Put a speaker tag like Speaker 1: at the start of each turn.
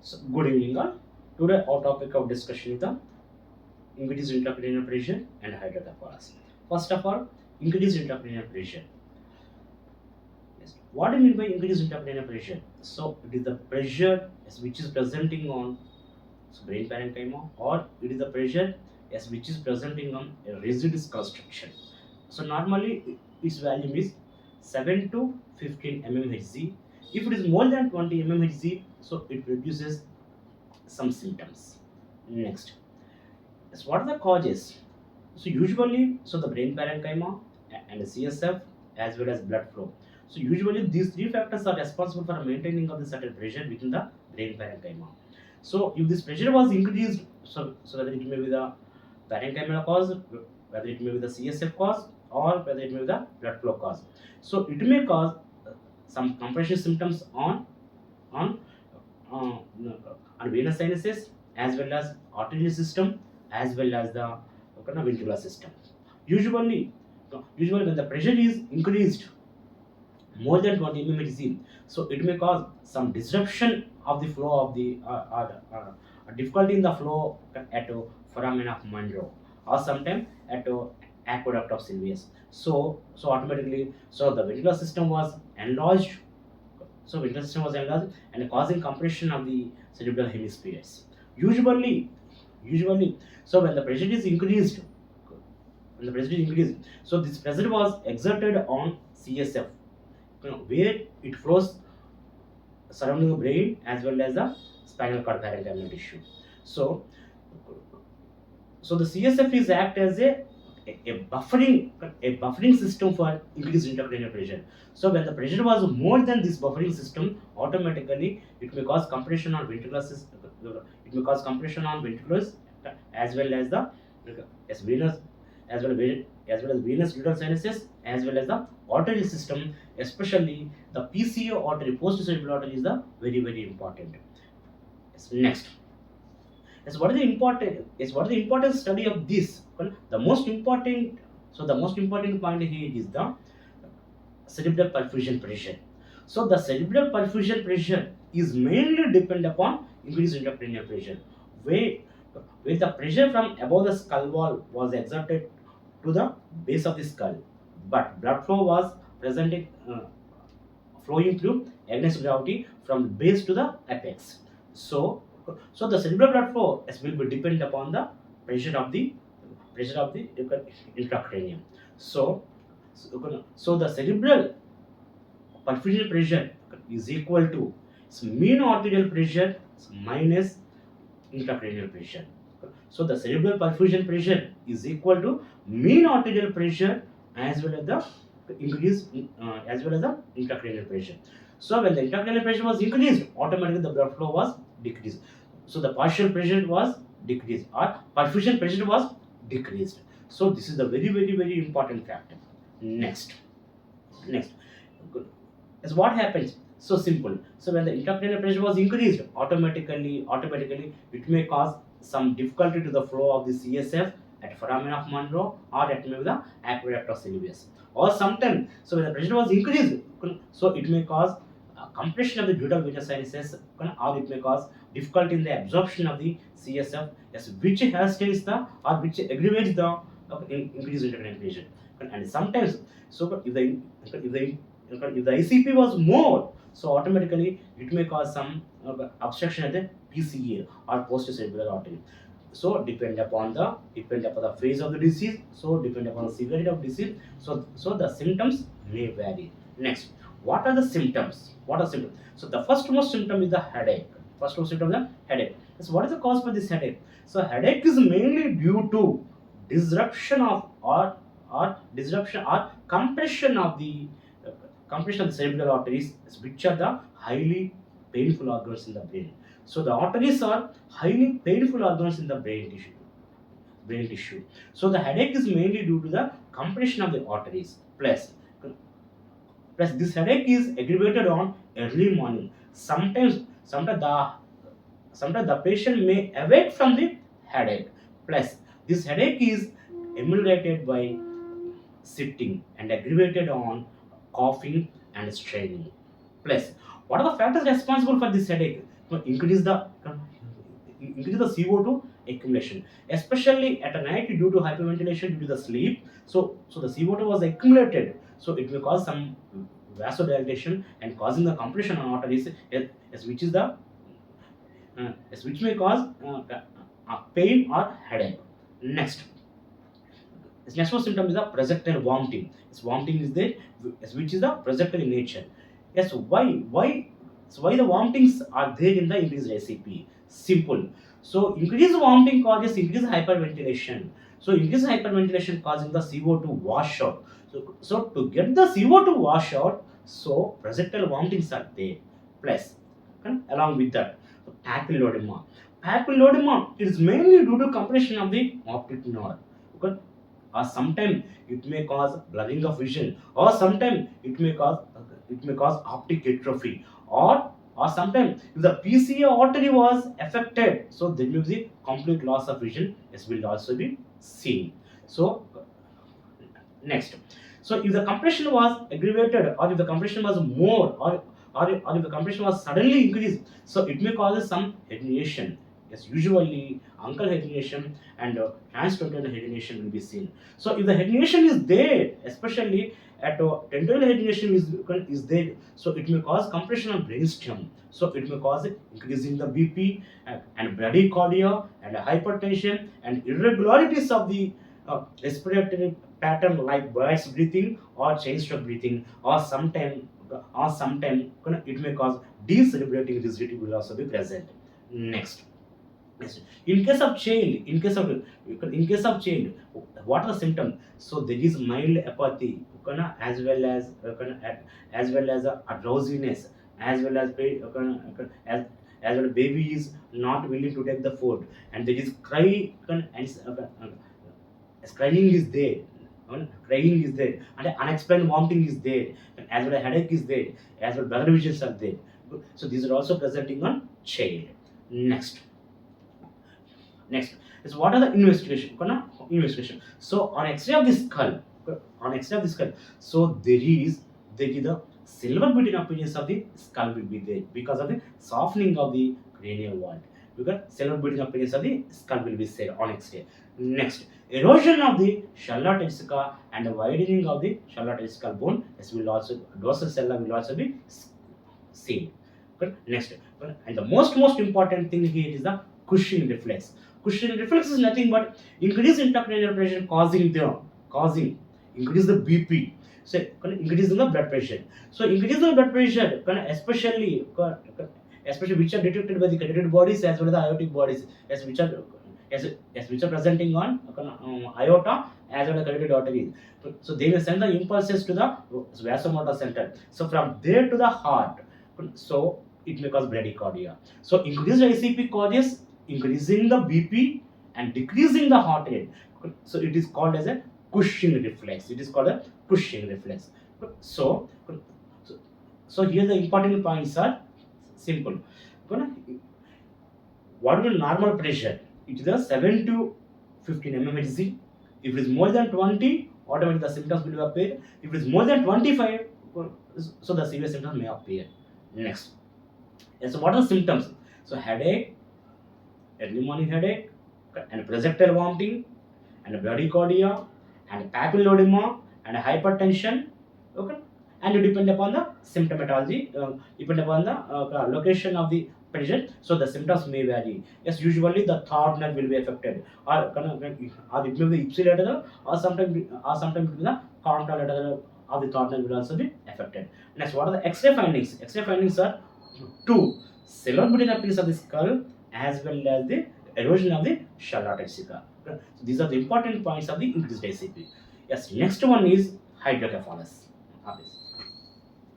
Speaker 1: So, good evening all. Today our topic of discussion is the increased intracranial pressure and hydrocephalus. First of all, increased intracranial pressure. Yes. What do you mean by increased intracranial pressure? So it is the pressure which is presenting on brain parenchyma, or it is the pressure which is presenting on a rigid construction. So normally its value is 7 to 15 mmHg. If it is more than 20 mmHg, so it produces some symptoms. Next, yes, what are the causes? So usually, so the brain parenchyma and the CSF as well as blood flow. So usually these three factors are responsible for maintaining of the certain pressure within the brain parenchyma. So if this pressure was increased, so whether it may be the parenchymal cause, whether it may be the CSF cause, or whether it may be the blood flow cause. So it may cause some compression symptoms on uh, on venous sinuses as well as arterial system as well as the ventricular system. Usually, usually when the pressure is increased more than 20 mmHg, so it may cause some disruption of the flow of the difficulty in the flow at foramen of Monroe, or sometimes at aqueduct of Sylvius. So automatically, so the ventricular system was enlarged, so ventricular system was enlarged and causing compression of the cerebral hemispheres. Usually, so when the pressure is increased, so this pressure was exerted on CSF, where it flows surrounding the brain as well as the spinal cord parenchymal tissue. So, so the CSF is act as a buffering system for increased intracranial pressure. So when the pressure was more than this buffering system, automatically it may cause compression on ventricular system. It may cause compression on ventriculars as well as the as venous as well as venous little sinuses as well as the arterial system, especially the PCO artery, posterior artery is the very important. Yes, next. Yes, what is the important study of this? Well, the most important, so the most important point here is the cerebral perfusion pressure. So the cerebral perfusion pressure is mainly depend upon increased intracranial pressure, where the pressure from above the skull wall was exerted to the base of the skull, but blood flow was presenting flowing through against gravity from the base to the apex. So the cerebral blood flow will be depend upon the pressure of the intracranium. So the cerebral peripheral pressure is equal to mean arterial pressure minus intracranial pressure. So the cerebral perfusion pressure is equal to mean arterial pressure as well as the increase as well as the intracranial pressure. So when the intracranial pressure was increased, automatically the blood flow was decreased. So the partial pressure was decreased or perfusion pressure was decreased. So this is the very important factor. Next, good. Is what happens? So simple. So when the intracranial pressure was increased, automatically it may cause some difficulty to the flow of the CSF at foramen of Monroe or at maybe the aqueduct of Sylvius. Or sometimes, so when the pressure was increased, so it may cause compression of the dural venous sinuses, or it may cause difficulty in the absorption of the CSF, yes, which hastens the or which aggravates the increased intracranial pressure. And sometimes, so if the ICP was more, so automatically it may cause some obstruction at the PCA or posterior artery. So depend upon the phase of the disease. So depend upon the severity of disease. So the symptoms may vary. Next, what are the symptoms? What are symptoms? So the first most symptom is the headache. First most symptom is the headache. So what is the cause for this headache? So headache is mainly due to disruption of disruption or uh, compression of the cerebral arteries, which are the highly painful organs in the brain. So the arteries are highly painful organs in the brain tissue. So the headache is mainly due to the compression of the arteries. Plus this headache is aggravated on early morning. Sometimes the patient may awake from the headache. Plus this headache is ameliorated by sitting and aggravated on coughing and straining. Plus, what are the factors responsible for this headache? increase the CO2 accumulation, especially at a night due to hyperventilation due to the sleep. So the CO2 was accumulated, so it will cause some vasodilatation and causing the compression on arteries, which is the which may cause pain or headache. Next, its next one symptom is the projectile vomiting. Its vomiting is there, which is the projectile in nature. Yes, why? So why the vomitings are there in the increased ICP? Simple. So increased vomiting causes increased hyperventilation. So increased hyperventilation causing the CO2 washout. So to get the CO2 washout, so projectile vomitings are there. Plus, along with that, papillodema. Papillodema is mainly due to compression of the optic nerve. Okay? Or sometimes it may cause blurring of vision, or sometimes it may cause optic atrophy, or sometimes if the PCA artery was affected, so there will be complete loss of vision. This will also be seen. So next, so if the compression was aggravated, or if the compression was more, or if the compression was suddenly increased, so it may cause some herniation. Yes, usually ankle herniation and transfrontal herniation will be seen. So if the herniation is there, especially at tentorial herniation is there, so it may cause compression on brainstem. So it may cause increasing the BP and bradycardia and hypertension and irregularities of the respiratory pattern like bird's breathing or chain stroke breathing, or sometime it may cause decerebrating rigidity will also be present. Next. Yes. In case of child, what are the symptoms? So there is mild apathy, as well as a drowsiness, as well as as well baby is not willing to take the food, and there is cry and crying is there. Crying is there, and unexplained vomiting is there, and as well as headache is there, as well blurred visions are there. So these are also presenting on child. Next. Next is what are the investigation? Investigation. So on X-ray of the skull, so there is the silver beating appearance of the skull will be there because of the softening of the cranial wall. Because silver beating appearance of the skull will be there on X-ray. Next, erosion of the charlotte ischica and the widening of the charlotte ischial bone. This will also dorsal sella will also be seen. Okay. Next, and the most important thing here is the Cushing reflex. Cushing reflex is nothing but increase intracranial pressure causing increase the BP. So increase in the blood pressure. So increase the blood pressure, especially which are detected by the carotid bodies as well as the aortic bodies, as which are presenting on aorta as well as carotid arteries. So they will send the impulses to the vasomotor center. So from there to the heart. So it may cause bradycardia. So increased ICP causes increasing the BP and decreasing the heart rate. So it is called as a Cushing reflex. It is called a Cushing reflex. So, so here the important points are simple. What will normal pressure? It is a 7 to 15 mmHg. If it is more than 20, automatically the symptoms will appear. If it is more than 25, so the severe symptoms may appear. Next. So what are the symptoms? So headache, early morning headache, and projectile vomiting, and bradycardia, and papillodema, and hypertension. Okay, and you depend upon the symptomatology, depend upon the location of the patient. So the symptoms may vary. Yes, usually the third nerve will be affected, or it may be ipsilateral, or sometimes it will be the contralateral of the third nerve will also be affected. Next, what are the X-ray findings? X-ray findings are two: silver beating appearance of the skull as well as the erosion of the charlotte ischica. Okay. So these are the important points of the increased ICP. Yes, next one is hydrocephalus.